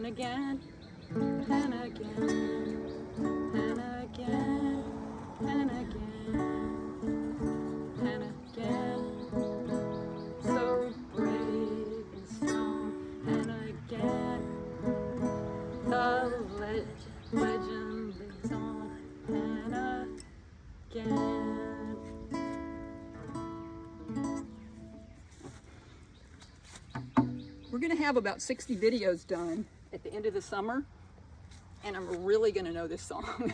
again, and again, and again, and again, and again. So brave and strong, and again, the legend lives on, and again. We're going to have about 60 videos done at the end of the summer, and I'm really going to know this song.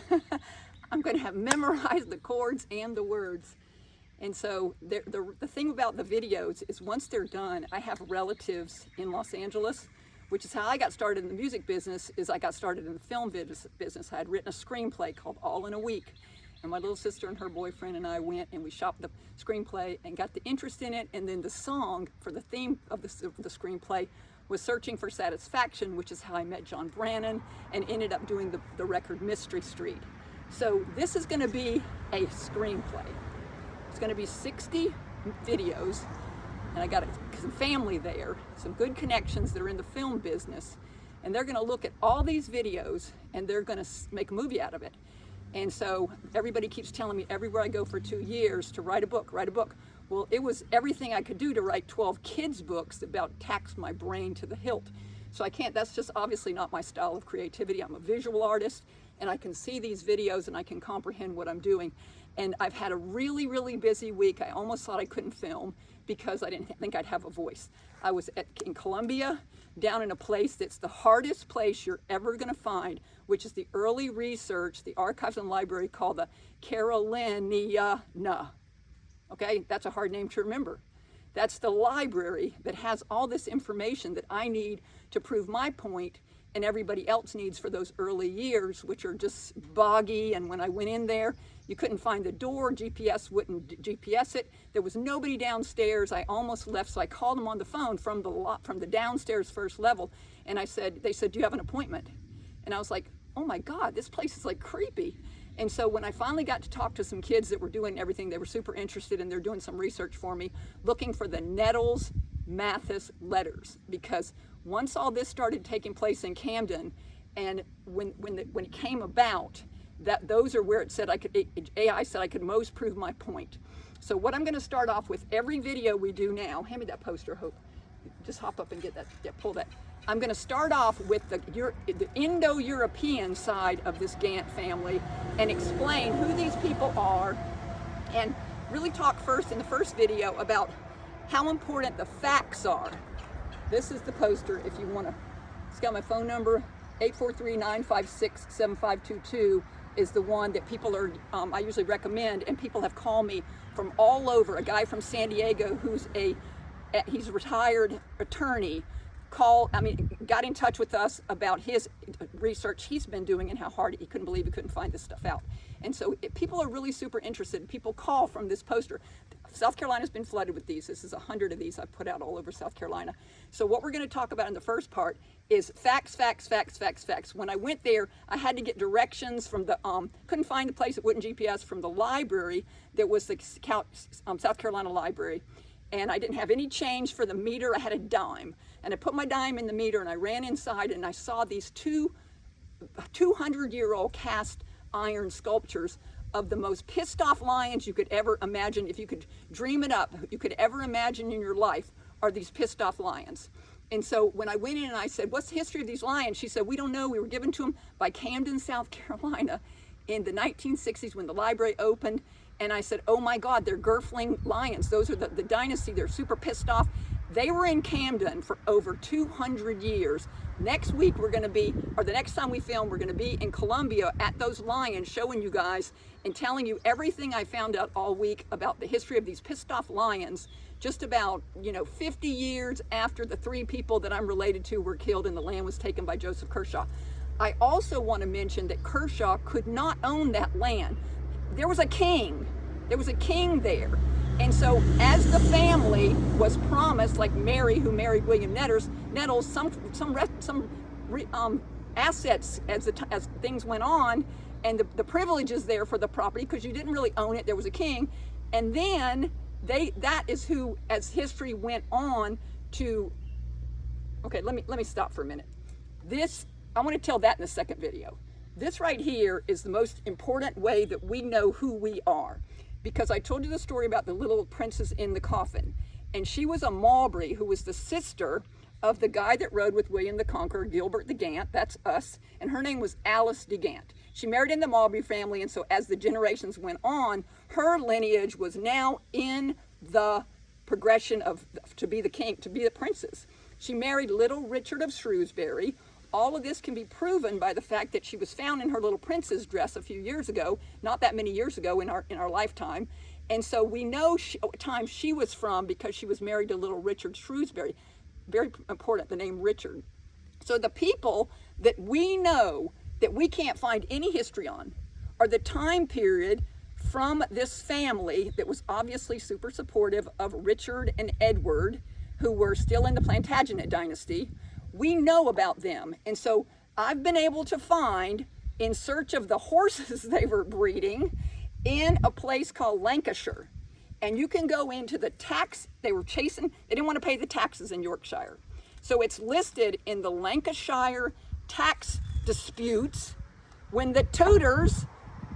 I'm going to have memorized the chords and the words. And so the thing about the videos is once they're done, I have relatives in Los Angeles, which is how I got started in the music business. Is I got started in the film business. I had written a screenplay called All in a Week. And my little sister and her boyfriend and I went and we shopped the screenplay and got the interest in it. And then the song for the theme of the screenplay was Searching for Satisfaction, which is how I met John Brannon and ended up doing the record Mystery Street. So this is going to be a screenplay. It's going to be 60 videos. And I got some family there, some good connections that are in the film business. And they're going to look at all these videos and they're going to make a movie out of it. And so everybody keeps telling me everywhere I go for 2 years to write a book, write a book. Well, it was everything I could do to write 12 kids' books that about taxed my brain to the hilt. So I can't, that's just obviously not my style of creativity. I'm a visual artist and I can see these videos and I can comprehend what I'm doing. And I've had a really, really busy week. I almost thought I couldn't film because I didn't think I'd have a voice. I was in Colombia, down in a place that's the hardest place you're ever gonna find, which is the early research, the archives and library called the Carolina. Okay, that's a hard name to remember. That's the library that has all this information that I need to prove my point and everybody else needs for those early years, which are just boggy. And when I went in there, you couldn't find the door, GPS wouldn't GPS it. There was nobody downstairs. I almost left, so I called them on the phone from the downstairs first level. And they said, do you have an appointment? And I was like, oh my God, this place is like creepy. And so when I finally got to talk to some kids that were doing everything, they were super interested and they're doing some research for me, looking for the Nettles Mathis letters, because once all this started taking place in Camden, and when it came about, that those are where it said AI said I could most prove my point. So what I'm going to start off with, every video we do now, hand me that poster, Hope. Just hop up and get that, pull that. I'm going to start off with the Indo-European side of this Gantt family and explain who these people are, and really talk first in the first video about how important the facts are. This is the poster if you want to. It's got my phone number, 843-956-7522 is the one that people are, I usually recommend, and people have called me from all over. A guy from San Diego he's a retired attorney, got in touch with us about his research he's been doing and how hard he couldn't believe he couldn't find this stuff out. And so people are really super interested. People call from this poster. South Carolina's been flooded with these. This is 100 of these I've put out all over South Carolina. So what we're going to talk about in the first part is facts, facts, facts, facts, facts. When I went there, I had to get directions from the, couldn't find the place that wouldn't GPS, from the library that was the South Carolina Library. And I didn't have any change for the meter. I had a dime. And I put my dime in the meter and I ran inside and I saw these 200-year-old cast iron sculptures of the most pissed off lions you could ever imagine. If you could dream it up, you could ever imagine in your life, are these pissed off lions. And so when I went in and I said, what's the history of these lions? She said, we don't know. We were given to them by Camden, South Carolina in the 1960s when the library opened. And I said, oh my God, they're Girfling lions. Those are the dynasty. They're super pissed off. They were in Camden for over 200 years. Next week, the next time we film, we're gonna be in Colombia at those lions, showing you guys and telling you everything I found out all week about the history of these pissed off lions, just about 50 years after the 3 people that I'm related to were killed and the land was taken by Joseph Kershaw. I also want to mention that Kershaw could not own that land. There was a king there. And so as the family was promised, like Mary, who married William Nettles, some assets as things went on, and the privileges there for the property, because you didn't really own it, there was a king. And then that is who, as history went on to, okay, let me stop for a minute. I want to tell that in the second video. This right here is the most important way that we know who we are. Because I told you the story about the little princess in the coffin. And she was a Mowbray, who was the sister of the guy that rode with William the Conqueror, Gilbert de Gant, that's us. And her name was Alice de Gant. She married in the Mowbray family, and so as the generations went on, her lineage was now in the progression of to be the king, to be the princess. She married little Richard of Shrewsbury. All of this can be proven by the fact that she was found in her little princess dress a few years ago, not that many years ago in our lifetime. And so we know what time she was from because she was married to little Richard Shrewsbury. Very important, the name Richard. So the people that we know that we can't find any history on are the time period from this family that was obviously super supportive of Richard and Edward, who were still in the Plantagenet dynasty. We know about them. And so I've been able to find, in search of the horses they were breeding, in a place called Lancashire. And you can go into the tax, they were chasing, they didn't want to pay the taxes in Yorkshire. So it's listed in the Lancashire tax disputes when the Tudors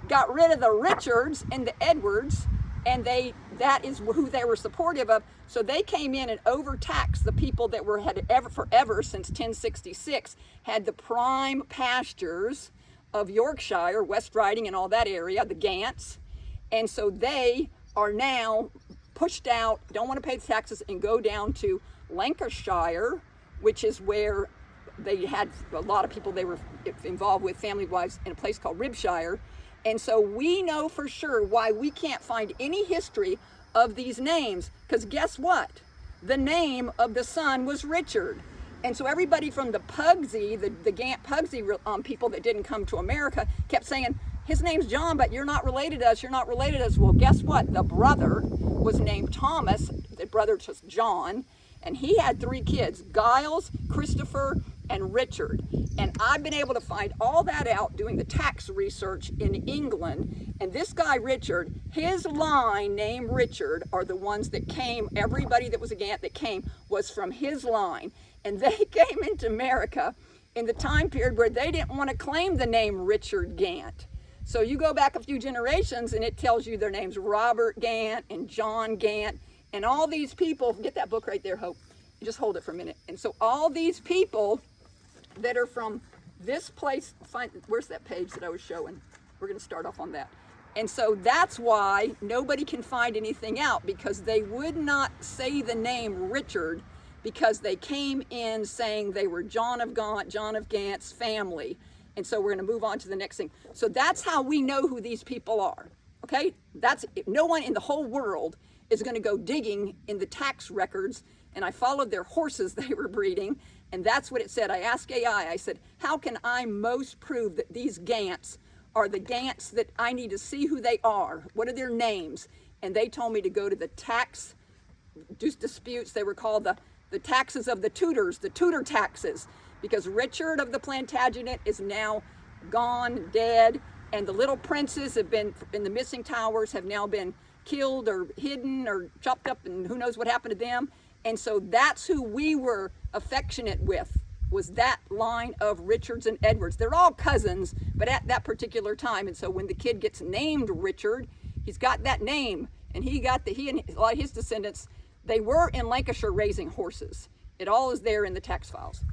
got rid of the Richards and the Edwards, and that is who they were supportive of. So they came in and overtaxed the people that had forever since 1066 had the prime pastures of Yorkshire, West Riding and all that area, the Gants. And so they are now pushed out, don't want to pay the taxes, and go down to Lancashire, which is where they had a lot of people they were involved with family-wise in a place called Ribshire. And so we know for sure why we can't find any history of these names, because guess what? The name of the son was Richard. And so everybody from the Pugsy, the Gant Pugsy people that didn't come to America kept saying, his name's John, but you're not related to us, you're not related to us. Well, guess what? The brother was named Thomas, the brother was John, and he had 3 kids, Giles, Christopher, and Richard. And I've been able to find all that out doing the tax research in England. And this guy, Richard, his line named Richard are the ones that came, everybody that was a Gant that came was from his line. And they came into America in the time period where they didn't want to claim the name Richard Gant. So you go back a few generations and it tells you their names Robert Gant and John Gant and all these people. Get that book right there, Hope. Just hold it for a minute. And so all these people that are from this place, where's that page that I was showing? We're going to start off on that. And so that's why nobody can find anything out, because they would not say the name Richard because they came in saying they were John of Gaunt, John of Gant's family. And so we're going to move on to the next thing. So that's how we know who these people are. Okay? No one in the whole world is going to go digging in the tax records. And I followed their horses they were breeding, and that's what it said. I asked AI, I said, how can I most prove that these Gants are the Gants that I need to see who they are? What are their names? And they told me to go to the tax disputes. They were called the taxes of the Tudors, the Tudor taxes, because Richard of the Plantagenet is now gone, dead, and the little princes have been in the missing towers, have now been killed or hidden or chopped up, and who knows what happened to them. And so that's who we were affectionate with, was that line of Richards and Edwards. They're all cousins, but at that particular time. And so when the kid gets named Richard, he's got that name, and he and a lot of his descendants, they were in Lancashire raising horses. It all is there in the tax files.